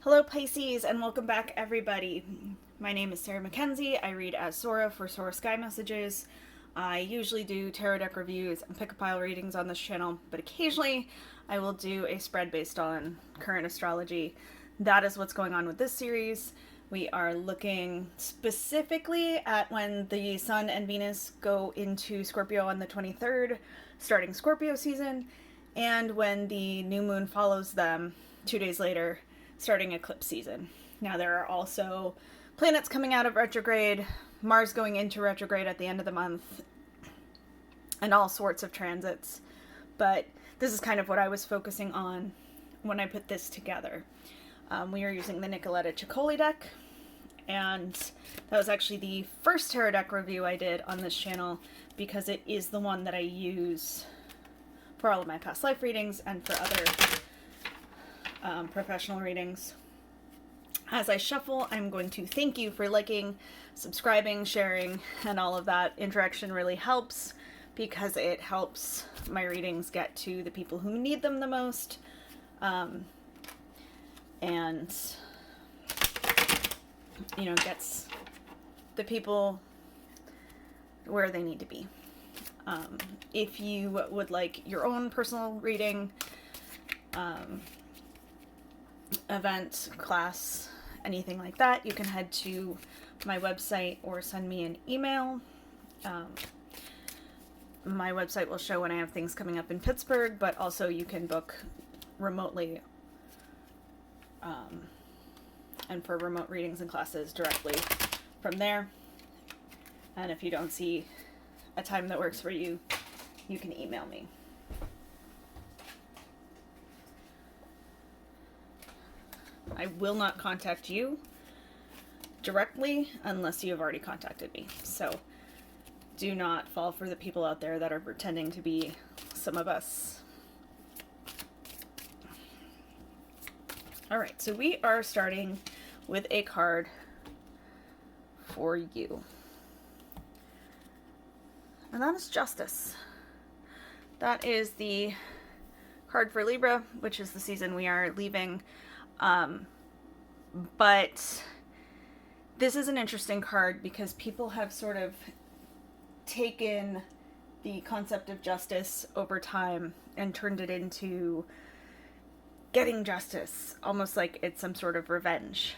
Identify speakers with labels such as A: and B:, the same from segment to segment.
A: Hello Pisces and welcome back everybody. My name is Sarah Mackenzie. I read as Sora for Sora Sky Messages. I usually do tarot deck reviews and pick a pile readings on this channel, but occasionally I will do a spread based on current astrology. That is what's going on with this series. We are looking specifically at when the Sun and Venus go into Scorpio on the 23rd, starting Scorpio season, and when the new moon follows them 2 days later, starting eclipse season. Now there are also planets coming out of retrograde, Mars going into retrograde at the end of the month, and all sorts of transits. But this is kind of what I was focusing on when I put this together. We are using the Nicoletta Ceccoli deck, and that was actually the first tarot deck review I did on this channel because it is the one that I use for all of my past life readings and for other professional readings. As I shuffle, I'm going to thank you for liking, subscribing, sharing, and all of that. Interaction really helps because it helps my readings get to the people who need them the most, and gets the people where they need to be. If you would like your own personal reading, event, class, anything like that, you can head to my website or send me an email. My website will show when I have things coming up in Pittsburgh, but also you can book remotely and for remote readings and classes directly from there. And if you don't see a time that works for you, you can email me. I will not contact you directly unless you have already contacted me. So do not fall for the people out there that are pretending to be some of us. All right, so we are starting with a card for you. And that is Justice. That is the card for Libra, which is the season we are leaving. But this is an interesting card because people have sort of taken the concept of justice over time and turned it into getting justice, almost like it's some sort of revenge.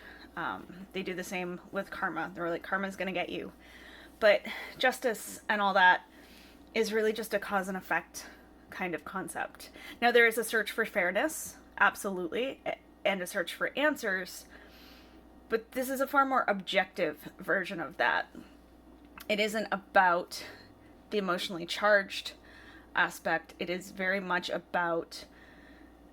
A: They do the same with karma. They're like, karma's gonna get you. But justice and all that is really just a cause and effect kind of concept. Now, there is a search for fairness, absolutely, and a search for answers, but this is a far more objective version of that. It isn't about the emotionally charged aspect. It is very much about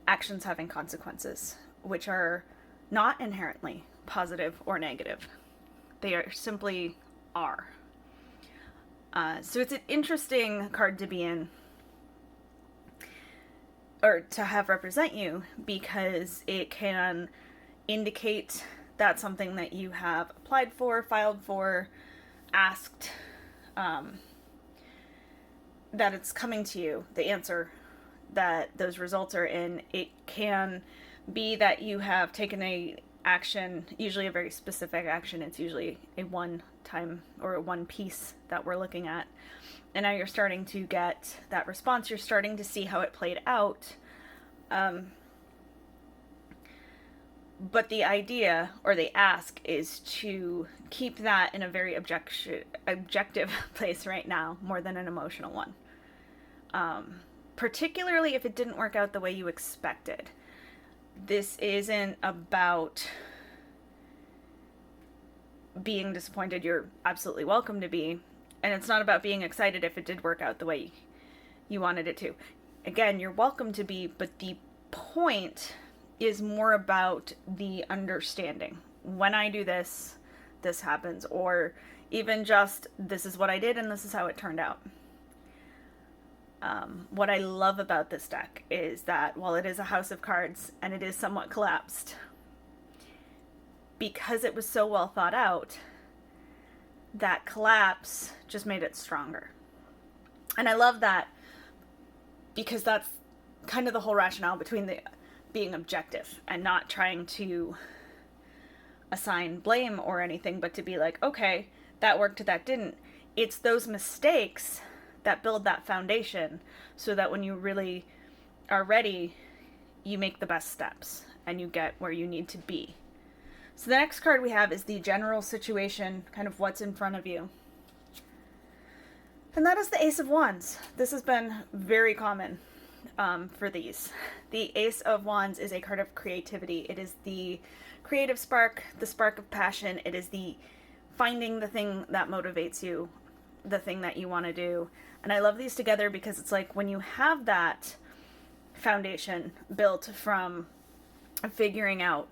A: actions having consequences, which are not inherently positive or negative. They are simply are. So it's an interesting card to be in, or to have represent you, because it can indicate that something that you have applied for, filed for, asked, that it's coming to you, the answer that those results are in. It can be that you have taken a action, usually a very specific action. It's usually a one time or a one piece that we're looking at. And now you're starting to get that response. You're starting to see how it played out. But the idea, or the ask, is to keep that in a very objective place right now, more than an emotional one. Particularly if it didn't work out the way you expected. This isn't about being disappointed. You're absolutely welcome to be. And it's not about being excited if it did work out the way you wanted it to. Again, you're welcome to be, but the point is more about the understanding. When I do this, this happens. Or even just, this is what I did and this is how it turned out. What I love about this deck is that while it is a house of cards and it is somewhat collapsed, because it was so well thought out, that collapse just made it stronger. And I love that because that's kind of the whole rationale between the being objective and not trying to assign blame or anything, but to be like, okay, that worked, that didn't. It's those mistakes that build that foundation so that when you really are ready, you make the best steps and you get where you need to be. So the next card we have is the general situation, kind of what's in front of you. And that is the Ace of Wands. This has been very common for these. The Ace of Wands is a card of creativity. It is the creative spark, the spark of passion. It is the finding the thing that motivates you, the thing that you want to do. And I love these together because it's like when you have that foundation built from figuring out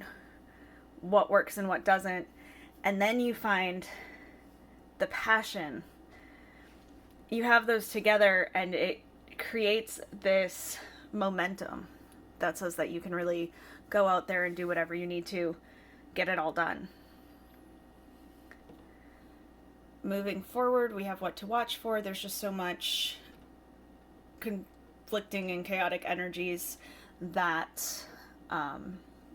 A: what works and what doesn't, and then you find the passion, you have those together and it creates this momentum that says that you can really go out there and do whatever you need to get it all done. Moving forward, we have what to watch for. There's just so much conflicting and chaotic energies that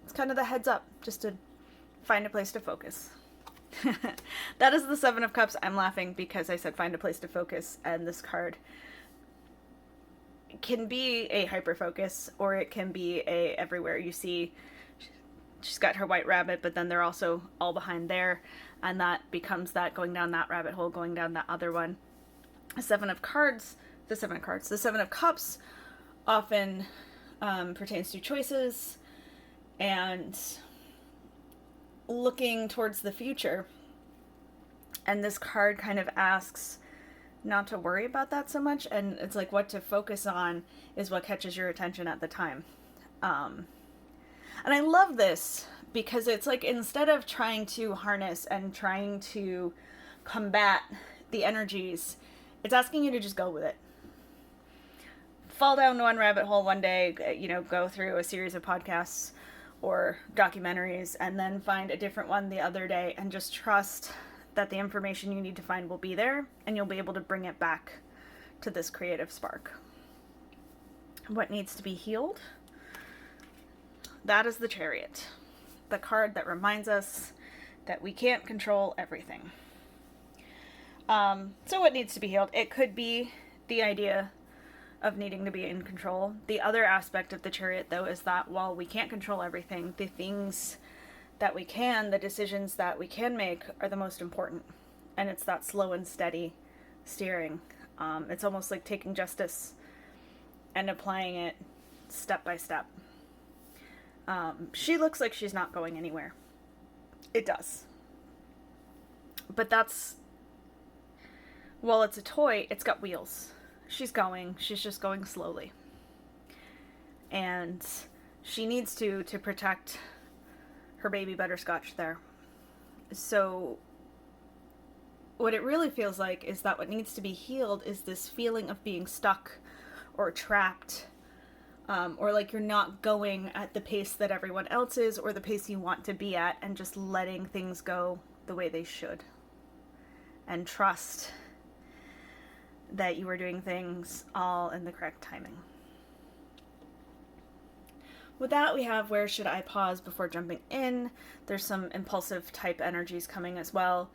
A: it's kind of the heads up just to find a place to focus. That is the Seven of Cups. I'm laughing because I said find a place to focus, and this card can be a hyper focus or it can be a everywhere. You see she's got her white rabbit, but then they're also all behind there, and that becomes that going down that rabbit hole, going down that other one. The Seven of Cups often pertains to choices and looking towards the future. And this card kind of asks not to worry about that so much, and it's like what to focus on is what catches your attention at the time. And I love this because it's like instead of trying to harness and trying to combat the energies, it's asking you to just go with it. Fall down one rabbit hole one day, go through a series of podcasts or documentaries and then find a different one the other day and just trust that the information you need to find will be there and you'll be able to bring it back to this creative spark. What needs to be healed? That is the Chariot, the card that reminds us that we can't control everything. So what needs to be healed? It could be the idea of needing to be in control. The other aspect of the Chariot, though, is that while we can't control everything, the things that we can, the decisions that we can make are the most important. And it's that slow and steady steering. It's almost like taking justice and applying it step by step. She looks like she's not going anywhere. It does. But while it's a toy, it's got wheels. She's just going slowly. And she needs to protect her baby butterscotch there. So what it really feels like is that what needs to be healed is this feeling of being stuck or trapped, or like you're not going at the pace that everyone else is or the pace you want to be at, and just letting things go the way they should. And trust that you are doing things all in the correct timing. With that, we have where should I pause before jumping in. There's some impulsive type energies coming as well,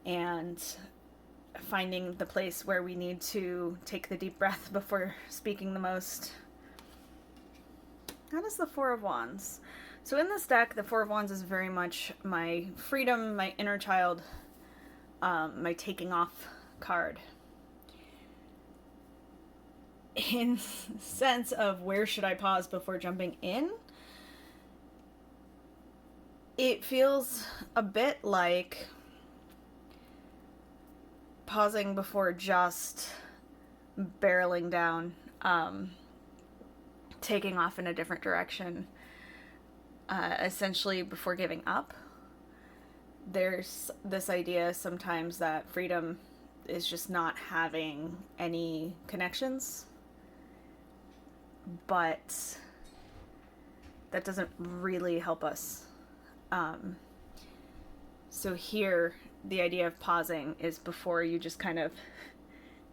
A: and finding the place where we need to take the deep breath before speaking the most. That is the Four of Wands. So in this deck, the Four of Wands is very much my freedom, my inner child, my taking off card. In sense of where should I pause before jumping in, it feels a bit like pausing before just barreling down, taking off in a different direction, essentially before giving up. There's this idea sometimes that freedom is just not having any connections. But that doesn't really help us. So here, the idea of pausing is before you just kind of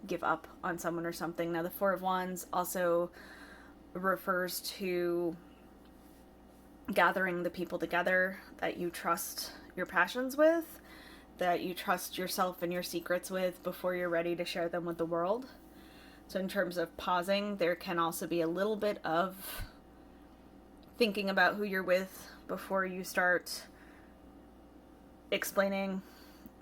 A: give up on someone or something. Now, the Four of Wands also refers to gathering the people together that you trust your passions with, that you trust yourself and your secrets with before you're ready to share them with the world. So in terms of pausing, there can also be a little bit of thinking about who you're with before you start explaining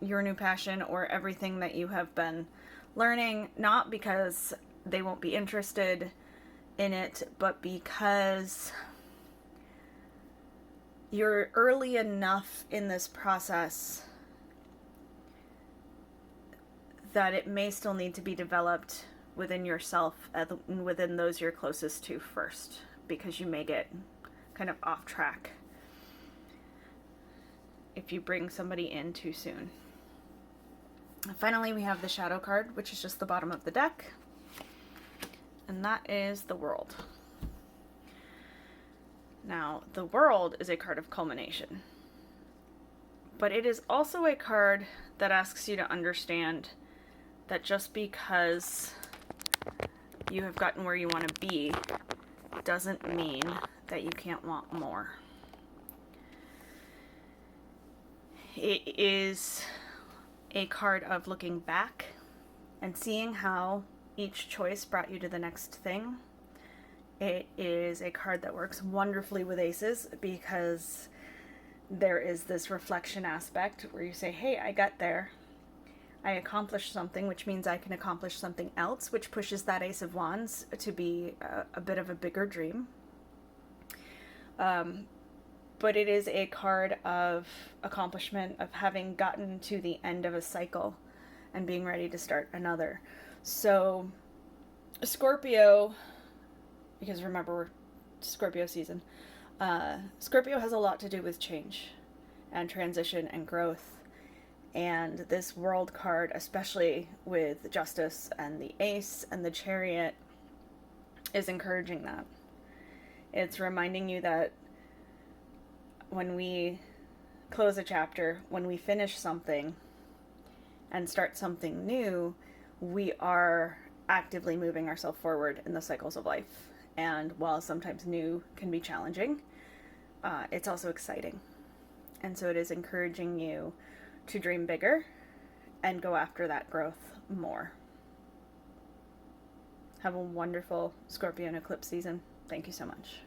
A: your new passion or everything that you have been learning, not because they won't be interested in it, but because you're early enough in this process that it may still need to be developed within yourself and within those you're closest to first, because you may get kind of off track if you bring somebody in too soon. Finally, we have the Shadow card, which is just the bottom of the deck, and that is the World. Now, the World is a card of culmination, but it is also a card that asks you to understand that just because you have gotten where you want to be doesn't mean that you can't want more. It is a card of looking back and seeing how each choice brought you to the next thing. It is a card that works wonderfully with aces because there is this reflection aspect where you say, hey, I got there. I accomplished something, which means I can accomplish something else, which pushes that Ace of Wands to be a bit of a bigger dream. But it is a card of accomplishment, of having gotten to the end of a cycle and being ready to start another. So Scorpio, because remember, we're Scorpio season, Scorpio has a lot to do with change and transition and growth. And this World card, especially with Justice and the Ace and the Chariot, is encouraging that. It's reminding you that when we close a chapter, when we finish something and start something new, we are actively moving ourselves forward in the cycles of life. And while sometimes new can be challenging, it's also exciting. And so it is encouraging you to dream bigger and go after that growth more. Have a wonderful Scorpio and Eclipse season. Thank you so much.